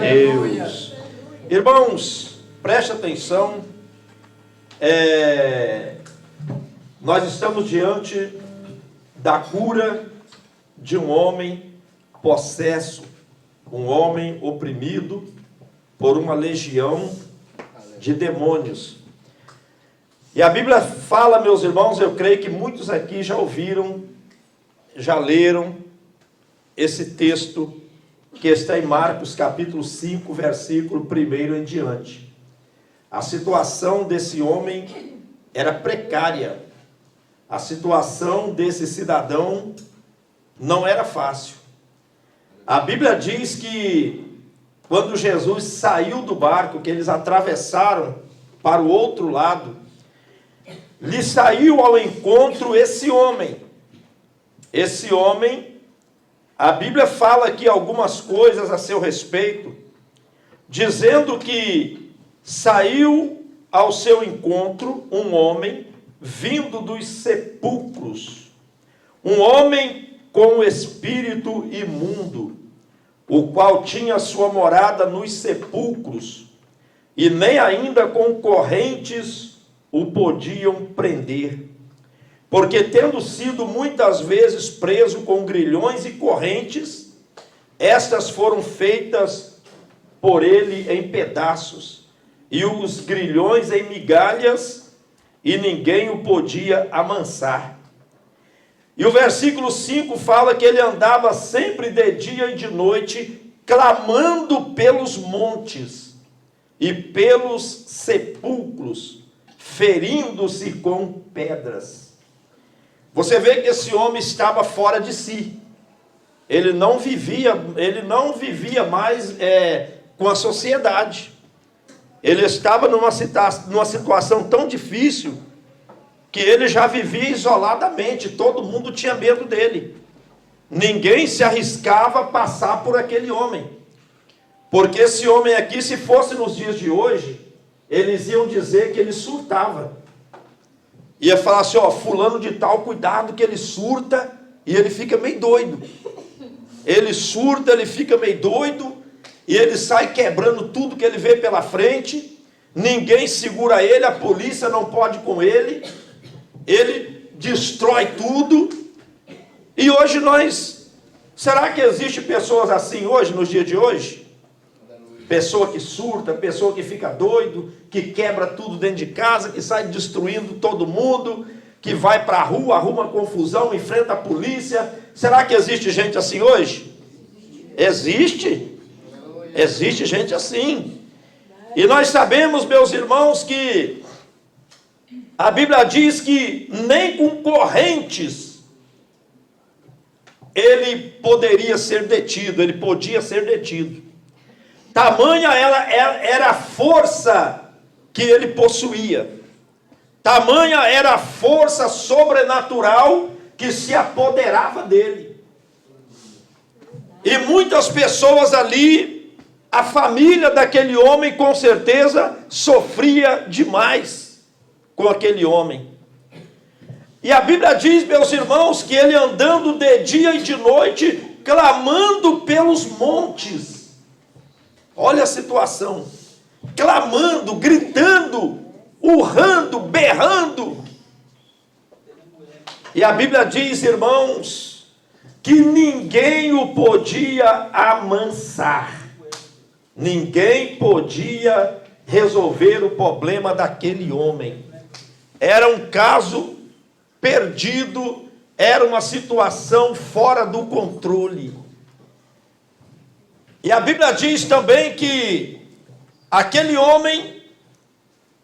Deus. Irmãos, preste atenção. Nós estamos diante da cura de um homem possesso, um homem oprimido por uma legião de demônios. E a Bíblia fala, meus irmãos, eu creio que muitos aqui já ouviram, já leram esse texto que está em Marcos capítulo 5, versículo 1 em diante. A situação desse homem era precária. A situação desse cidadão não era fácil. A Bíblia diz que quando Jesus saiu do barco, que eles atravessaram para o outro lado, lhe saiu ao encontro esse homem. Esse homem, a Bíblia fala aqui algumas coisas a seu respeito, dizendo que saiu ao seu encontro um homem vindo dos sepulcros, um homem com o espírito imundo, o qual tinha sua morada nos sepulcros, e nem ainda com correntes o podiam prender, porque tendo sido muitas vezes preso com grilhões e correntes, estas foram feitas por ele em pedaços, e os grilhões em migalhas, e ninguém o podia amansar. E o versículo 5 fala que ele andava sempre de dia e de noite, clamando pelos montes e pelos sepulcros, ferindo-se com pedras. Você vê que esse homem estava fora de si. Ele não vivia mais com a sociedade. Ele estava numa situação tão difícil que ele já vivia isoladamente. Todo mundo tinha medo dele. Ninguém se arriscava a passar por aquele homem. Porque esse homem aqui, se fosse nos dias de hoje, eles iam dizer que ele surtava. Ia falar assim, fulano de tal, cuidado que ele surta e ele fica meio doido. Ele surta, ele fica meio doido e ele sai quebrando tudo que ele vê pela frente. Ninguém segura ele, a polícia não pode com ele. Ele destrói tudo. E hoje será que existe pessoas assim hoje, nos dias de hoje? Pessoa que surta, pessoa que fica doido, que quebra tudo dentro de casa, que sai destruindo todo mundo, que vai para a rua, arruma confusão, enfrenta a polícia. Será que existe gente assim hoje? Existe. Existe gente assim. E nós sabemos, meus irmãos, que a Bíblia diz que nem com correntes ele poderia ser detido, ele podia ser detido. Tamanha era a força que ele possuía. Tamanha era a força sobrenatural que se apoderava dele. E muitas pessoas ali, a família daquele homem com certeza sofria demais com aquele homem. E a Bíblia diz, meus irmãos, que ele andando de dia e de noite, clamando pelos montes. Olha a situação, clamando, gritando, urrando, berrando. E a Bíblia diz, irmãos, que ninguém o podia amansar. Ninguém podia resolver o problema daquele homem. Era um caso perdido, era uma situação fora do controle. E a Bíblia diz também que aquele homem,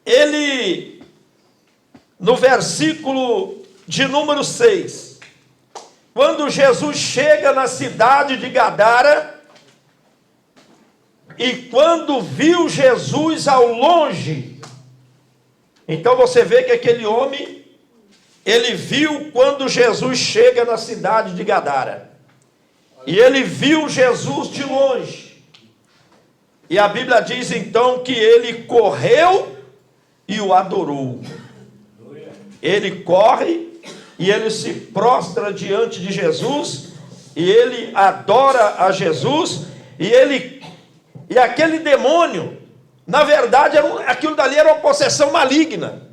ele, no versículo de número 6, quando Jesus chega na cidade de Gadara, e quando viu Jesus ao longe, então você vê que aquele homem, ele viu quando Jesus chega na cidade de Gadara. E ele viu Jesus de longe. E a Bíblia diz então que ele correu e o adorou. Ele corre e ele se prostra diante de Jesus. E ele adora a Jesus. E ele E aquele demônio, na verdade, aquilo dali era uma possessão maligna.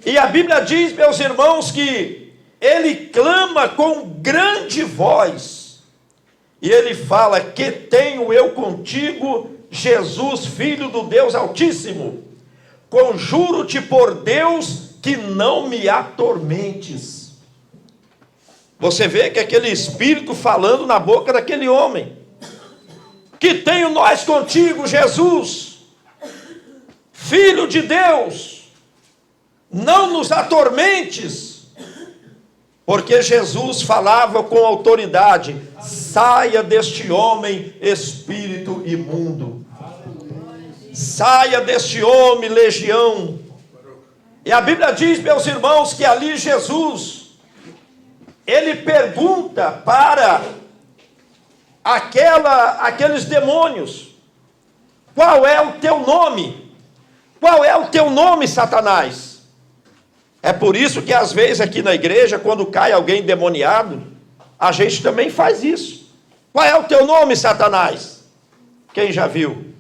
E a Bíblia diz, meus irmãos, que ele clama com grande voz. E ele fala: que tenho eu contigo, Jesus, Filho do Deus Altíssimo? Conjuro-te por Deus que não me atormentes. Você vê que aquele espírito falando na boca daquele homem: que tenho nós contigo, Jesus, Filho de Deus, não nos atormentes. Porque Jesus falava com autoridade: saia deste homem, espírito imundo. Saia deste homem, legião. E a Bíblia diz, meus irmãos, que ali Jesus, ele pergunta para aqueles demônios: qual é o teu nome? Qual é o teu nome, Satanás? É por isso que às vezes aqui na igreja, quando cai alguém endemoniado, a gente também faz isso. Qual é o teu nome, Satanás? Quem já viu?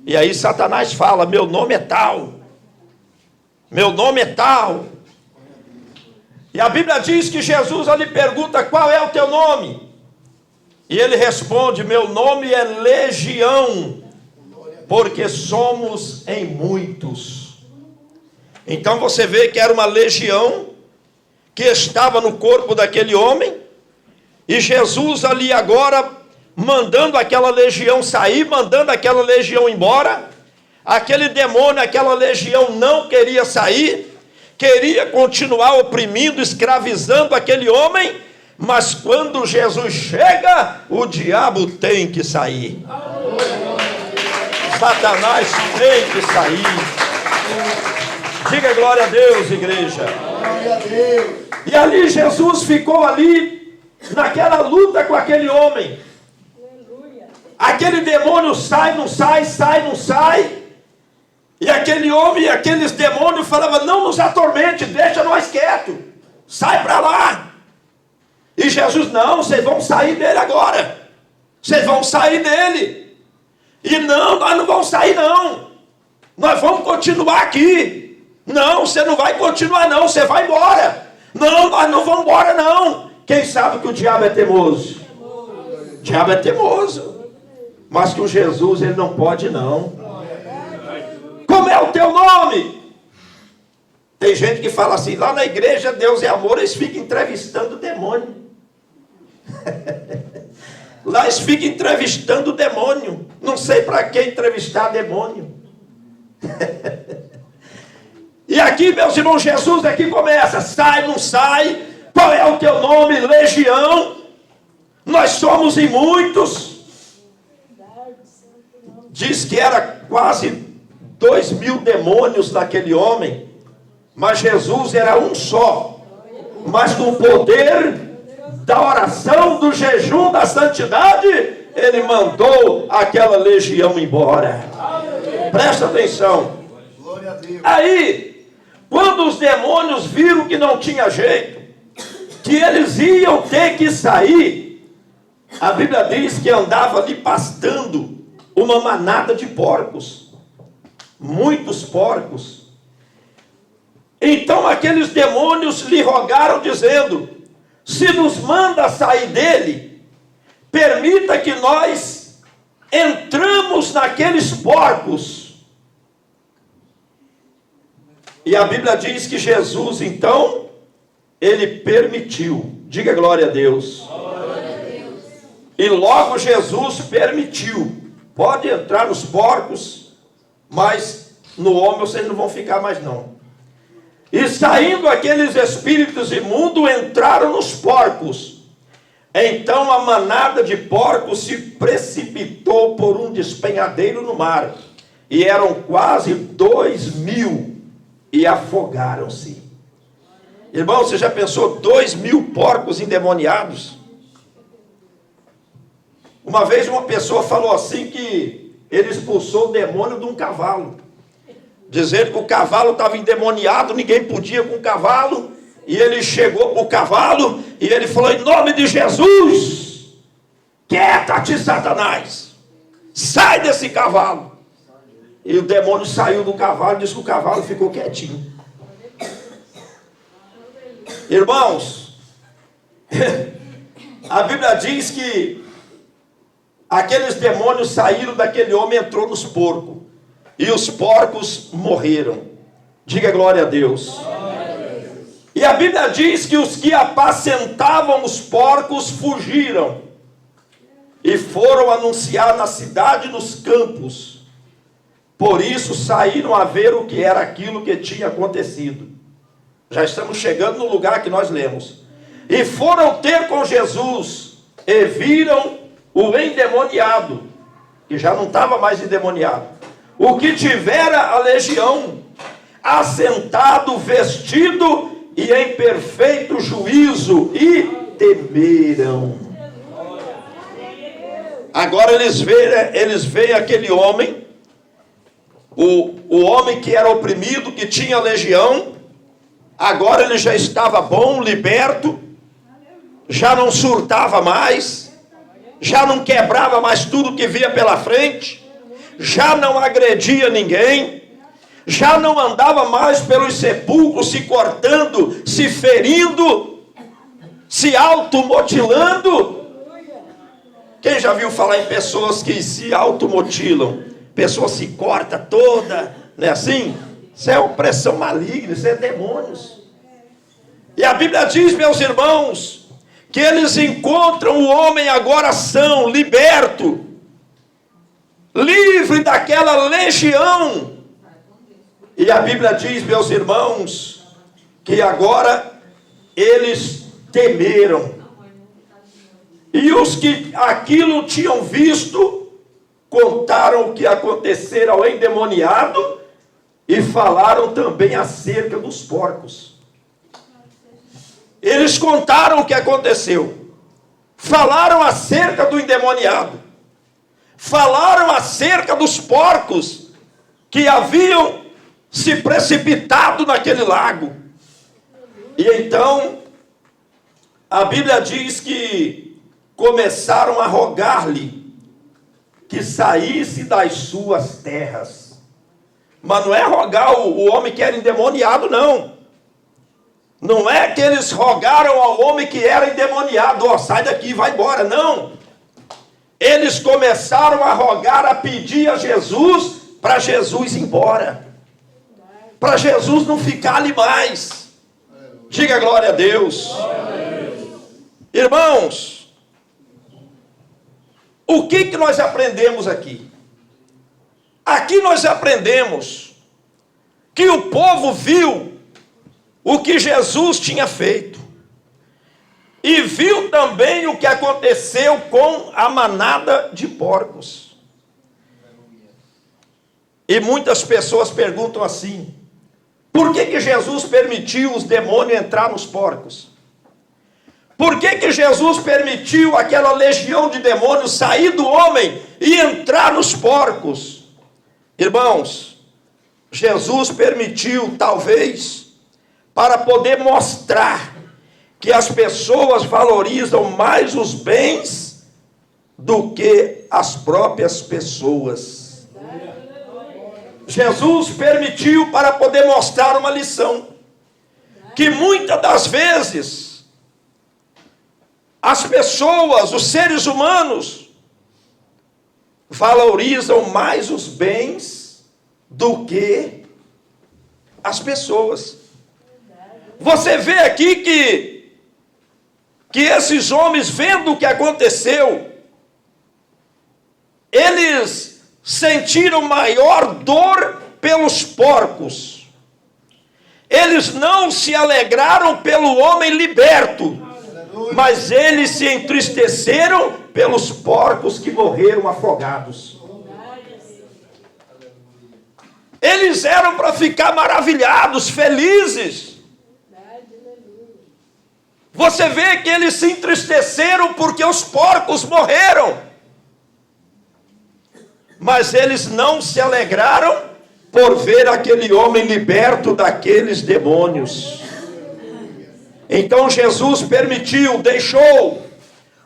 E aí Satanás fala: meu nome é tal. Meu nome é tal. E a Bíblia diz que Jesus ali pergunta: qual é o teu nome? E ele responde: meu nome é Legião, porque somos em muitos. Então você vê que era uma legião que estava no corpo daquele homem, e Jesus ali agora mandando aquela legião sair, mandando aquela legião embora. Aquele demônio, aquela legião não queria sair, queria continuar oprimindo, escravizando aquele homem, mas quando Jesus chega, o diabo tem que sair. Satanás tem que sair. Diga glória a Deus, igreja. Glória a Deus. E ali Jesus ficou ali, naquela luta com aquele homem. Aquele demônio sai, não sai, sai, não sai. E aquele homem e aqueles demônios falavam: não nos atormente, deixa nós quietos, sai para lá. E Jesus: não, vocês vão sair dele agora. Vocês vão sair dele. E não, nós não vamos sair não. Nós vamos continuar aqui. Não, você não vai continuar não, você vai embora. Não, nós não vamos embora não. Quem sabe que o diabo é temoso? O diabo é temoso. Mas que o Jesus, ele não pode não. Como é o teu nome? Tem gente que fala assim: lá na igreja Deus é amor, eles ficam entrevistando o demônio. Lá eles ficam entrevistando o demônio. Não sei para que entrevistar demônio. E aqui, meus irmãos, Jesus aqui começa: sai, não sai? Qual é o teu nome? Legião. Nós somos em muitos. Diz que era quase 2.000 demônios naquele homem, mas Jesus era um só, mas com o poder da oração, do jejum, da santidade, ele mandou aquela legião embora. Presta atenção. Aí, quando os demônios viram que não tinha jeito, que eles iam ter que sair, a Bíblia diz que andava ali pastando uma manada de porcos, muitos porcos. Então aqueles demônios lhe rogaram, dizendo: se nos manda sair dele, permita que nós entramos naqueles porcos. E a Bíblia diz que Jesus, então, ele permitiu. Diga glória a Deus. Glória a Deus. E logo Jesus permitiu. Pode entrar nos porcos, mas no homem vocês não vão ficar mais não. E saindo aqueles espíritos imundos, entraram nos porcos. Então a manada de porcos se precipitou por um despenhadeiro no mar. E eram quase 2.000 e afogaram-se. Irmão, você já pensou 2.000 porcos endemoniados? Uma vez uma pessoa falou assim que ele expulsou o demônio de um cavalo, dizendo que o cavalo estava endemoniado, ninguém podia com o cavalo, e ele chegou para o cavalo e ele falou: em nome de Jesus, quieta-te, Satanás, sai desse cavalo. E o demônio saiu do cavalo e disse que o cavalo ficou quietinho. Irmãos, a Bíblia diz que aqueles demônios saíram daquele homem e entrou nos porcos. E os porcos morreram. Diga glória a Deus. E a Bíblia diz que os que apacentavam os porcos fugiram. E foram anunciar na cidade e nos campos. Por isso saíram a ver o que era aquilo que tinha acontecido. Já estamos chegando no lugar que nós lemos. E foram ter com Jesus, e viram o endemoniado, que já não estava mais endemoniado, o que tivera a legião, assentado, vestido e em perfeito juízo, e temeram. Agora eles veem aquele homem, o homem que era oprimido, que tinha legião. Agora ele já estava bom, liberto, já não surtava mais, já não quebrava mais tudo que via pela frente, já não agredia ninguém, já não andava mais pelos sepulcros se cortando, se ferindo, se automutilando. Quem já viu falar em pessoas que se automutilam? Pessoa se corta toda, não é assim? Isso é opressão maligna, isso é demônios. E a Bíblia diz, meus irmãos, que eles encontram o homem agora são, liberto, livre daquela legião. E a Bíblia diz, meus irmãos, que agora eles temeram. E os que aquilo tinham visto, contaram o que acontecera ao endemoniado e falaram também acerca dos porcos. Eles contaram o que aconteceu, falaram acerca do endemoniado, falaram acerca dos porcos que haviam se precipitado naquele lago. E então a Bíblia diz que começaram a rogar-lhe que saísse das suas terras. Mas não é rogar o homem que era endemoniado, não. Não é que eles rogaram ao homem que era endemoniado, ó, sai daqui, vai embora, não. Eles começaram a rogar, a pedir a Jesus, para Jesus ir embora. Para Jesus não ficar ali mais. Diga glória a Deus. Irmãos, o que nós aprendemos aqui? Aqui nós aprendemos que o povo viu o que Jesus tinha feito. E viu também o que aconteceu com a manada de porcos. E muitas pessoas perguntam assim: por que Jesus permitiu os demônios entrar nos porcos? Por que Jesus permitiu aquela legião de demônios sair do homem e entrar nos porcos? Irmãos, Jesus permitiu, talvez, para poder mostrar que as pessoas valorizam mais os bens do que as próprias pessoas. Jesus permitiu para poder mostrar uma lição, que muitas das vezes as pessoas, os seres humanos, valorizam mais os bens do que as pessoas. Você vê aqui que esses homens, vendo o que aconteceu, eles sentiram maior dor pelos porcos. Eles não se alegraram pelo homem liberto, mas eles se entristeceram pelos porcos que morreram afogados. Eles eram para ficar maravilhados, felizes. Você vê que eles se entristeceram porque os porcos morreram, mas eles não se alegraram por ver aquele homem liberto daqueles demônios. Então Jesus permitiu, deixou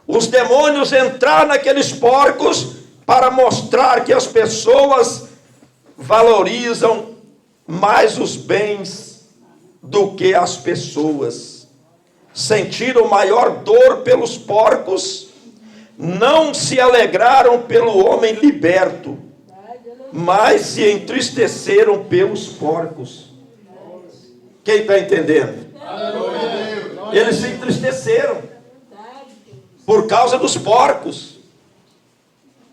os demônios entrar naqueles porcos para mostrar que as pessoas valorizam mais os bens do que as pessoas. Sentiram maior dor pelos porcos, não se alegraram pelo homem liberto, mas se entristeceram pelos porcos. Quem está entendendo? Eles se entristeceram por causa dos porcos,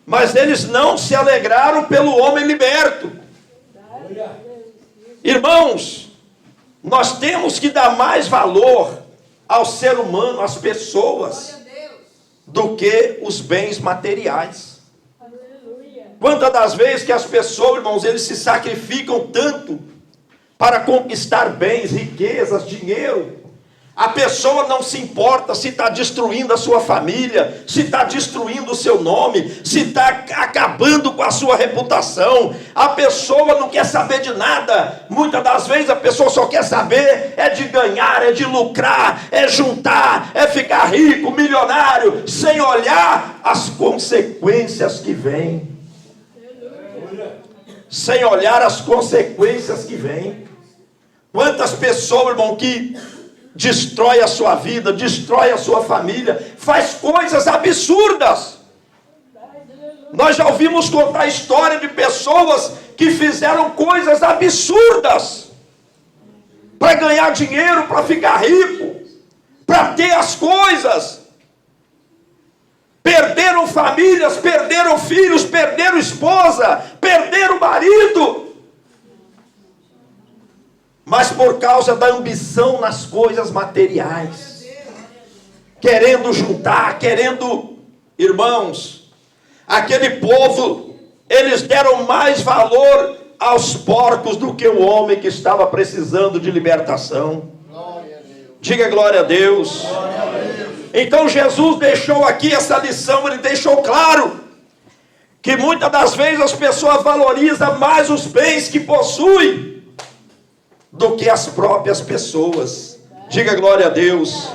mas eles não se alegraram pelo homem liberto. Irmãos, nós temos que dar mais valor ao ser humano, às pessoas, do que os bens materiais. Quantas das vezes que as pessoas, irmãos, eles se sacrificam tanto para conquistar bens, riquezas, dinheiro. A pessoa não se importa se está destruindo a sua família, se está destruindo o seu nome, se está acabando com a sua reputação. A pessoa não quer saber de nada. Muitas das vezes a pessoa só quer saber é de ganhar, é de lucrar, é juntar, é ficar rico, milionário, sem olhar as consequências que vêm. Sem olhar as consequências que vêm. Quantas pessoas, irmão, que destrói a sua vida, destrói a sua família, faz coisas absurdas. Nós já ouvimos contar a história de pessoas que fizeram coisas absurdas para ganhar dinheiro, para ficar rico, para ter as coisas. Perderam famílias, perderam filhos, perderam esposa, perderam marido. Mas por causa da ambição nas coisas materiais, querendo juntar, querendo, irmãos, aquele povo, eles deram mais valor aos porcos do que o homem que estava precisando de libertação. Diga glória a Deus. Então Jesus deixou aqui essa lição, ele deixou claro que muitas das vezes as pessoas valorizam mais os bens que possuem do que as próprias pessoas. Diga glória a Deus.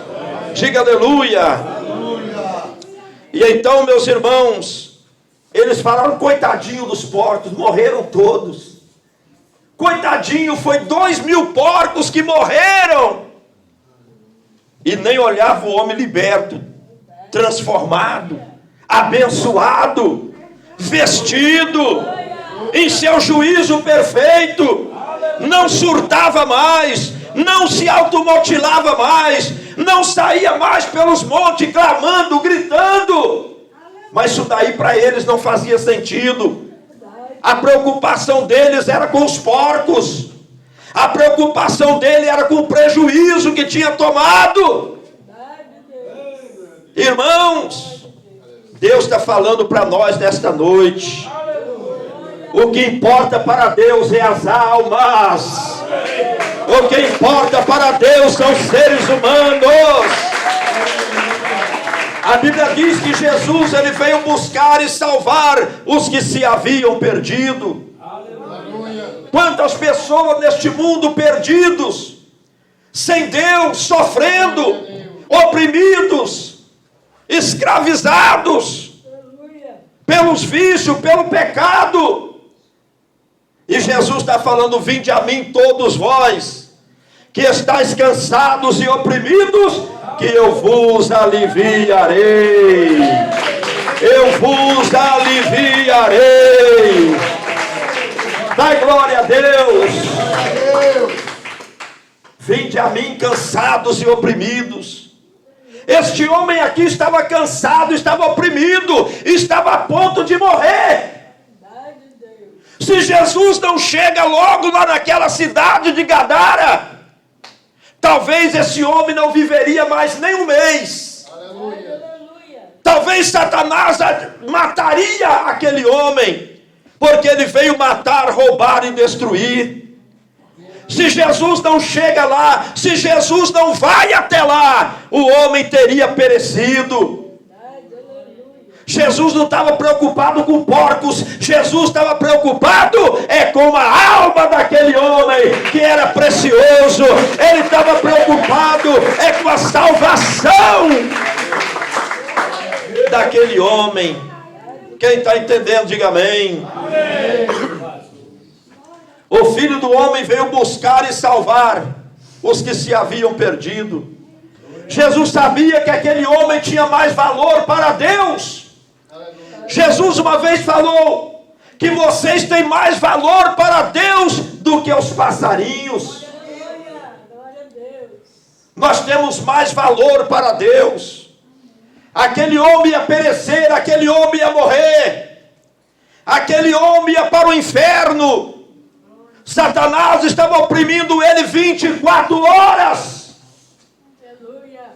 Diga aleluia. E então, meus irmãos, eles falaram, coitadinho dos porcos, morreram todos. Coitadinho, foi 2.000 porcos que morreram. E nem olhava o homem liberto, transformado, abençoado, vestido, em seu juízo perfeito. Não surtava mais, não se automutilava mais, não saía mais pelos montes clamando, gritando. Mas isso daí para eles não fazia sentido. A preocupação deles era com os porcos. A preocupação dele era com o prejuízo que tinha tomado. Irmãos, Deus está falando para nós nesta noite. O que importa para Deus é as almas. O que importa para Deus são os seres humanos. A Bíblia diz que Jesus ele veio buscar e salvar os que se haviam perdido. Quantas pessoas neste mundo perdidos, sem Deus, sofrendo, oprimidos, escravizados pelos vícios, pelo pecado. E Jesus está falando, vinde a mim todos vós, que estáis cansados e oprimidos, que eu vos aliviarei. Eu vos aliviarei. Dai glória a Deus. Vinde a mim cansados e oprimidos. Este homem aqui estava cansado, estava oprimido, estava a ponto de morrer. Se Jesus não chega logo lá naquela cidade de Gadara, talvez esse homem não viveria mais nem um mês. Aleluia. Talvez Satanás mataria aquele homem, porque ele veio matar, roubar e destruir. Se Jesus não chega lá, se Jesus não vai até lá, o homem teria perecido. Jesus não estava preocupado com porcos, Jesus estava preocupado com a alma daquele homem que era precioso. Ele estava preocupado com a salvação daquele homem. Quem está entendendo, diga amém. O Filho do Homem veio buscar e salvar os que se haviam perdido. Jesus sabia que aquele homem tinha mais valor para Deus. Jesus uma vez falou que vocês têm mais valor para Deus do que os passarinhos. Nós temos mais valor para Deus. Aquele homem ia perecer, aquele homem ia morrer, aquele homem ia para o inferno. Satanás estava oprimindo ele 24 horas.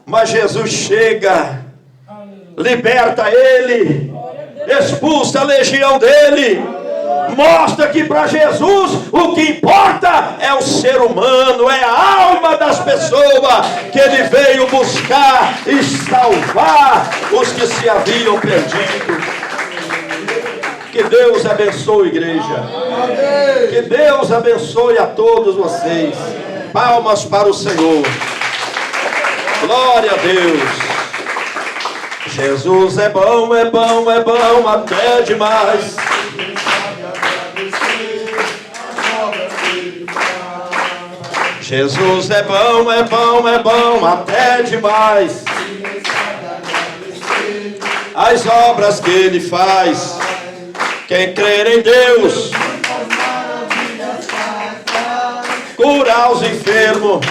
Mas Jesus chega, liberta ele, expulsa a legião dele, mostra que para Jesus o que importa é o ser humano, é a alma das pessoas, que ele veio buscar e salvar os que se haviam perdido. Que Deus abençoe, igreja. Que Deus abençoe a todos vocês. Palmas para o Senhor. Glória a Deus. Jesus é bom, é bom, é bom até demais. Jesus é bom, é bom, é bom até demais. As obras que Ele faz, quem crer em Deus, curar os enfermos.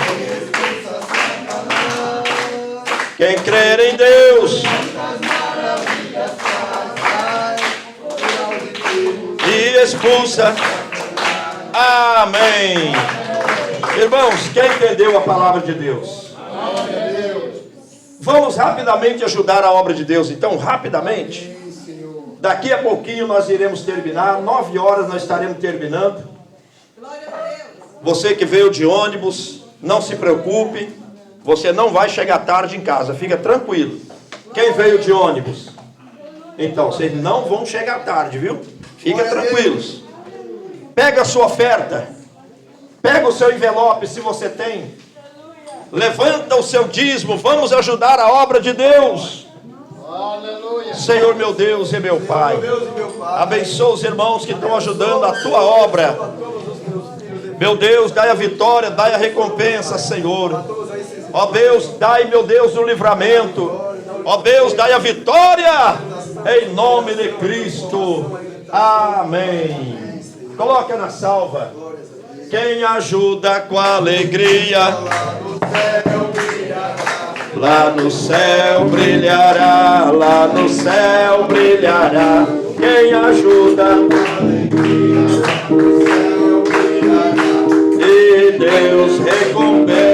Quem crer em Deus e expulsa. Amém. Irmãos, quem entendeu a palavra de Deus? Vamos rapidamente ajudar a obra de Deus. Então, rapidamente. Daqui a pouquinho nós iremos terminar. 9 horas nós estaremos terminando. Você que veio de ônibus, não se preocupe. Você não vai chegar tarde em casa. Fica tranquilo. Quem veio de ônibus? Então, vocês não vão chegar tarde, viu? Fica tranquilos. Pega a sua oferta. Pega o seu envelope, se você tem. Levanta o seu dízimo. Vamos ajudar a obra de Deus. Aleluia. Senhor meu Deus e meu Pai, abençoa os irmãos que estão ajudando a tua obra. Meu Deus, dai a vitória, dai a recompensa, Senhor. Ó Deus, dai, meu Deus, o livramento. Ó Deus, dai a vitória, em nome de Cristo. Amém. Coloca na salva. Quem ajuda com alegria, lá no céu brilhará, lá no céu brilhará. Quem ajuda com alegria, lá no céu brilhará. E Deus recompensa.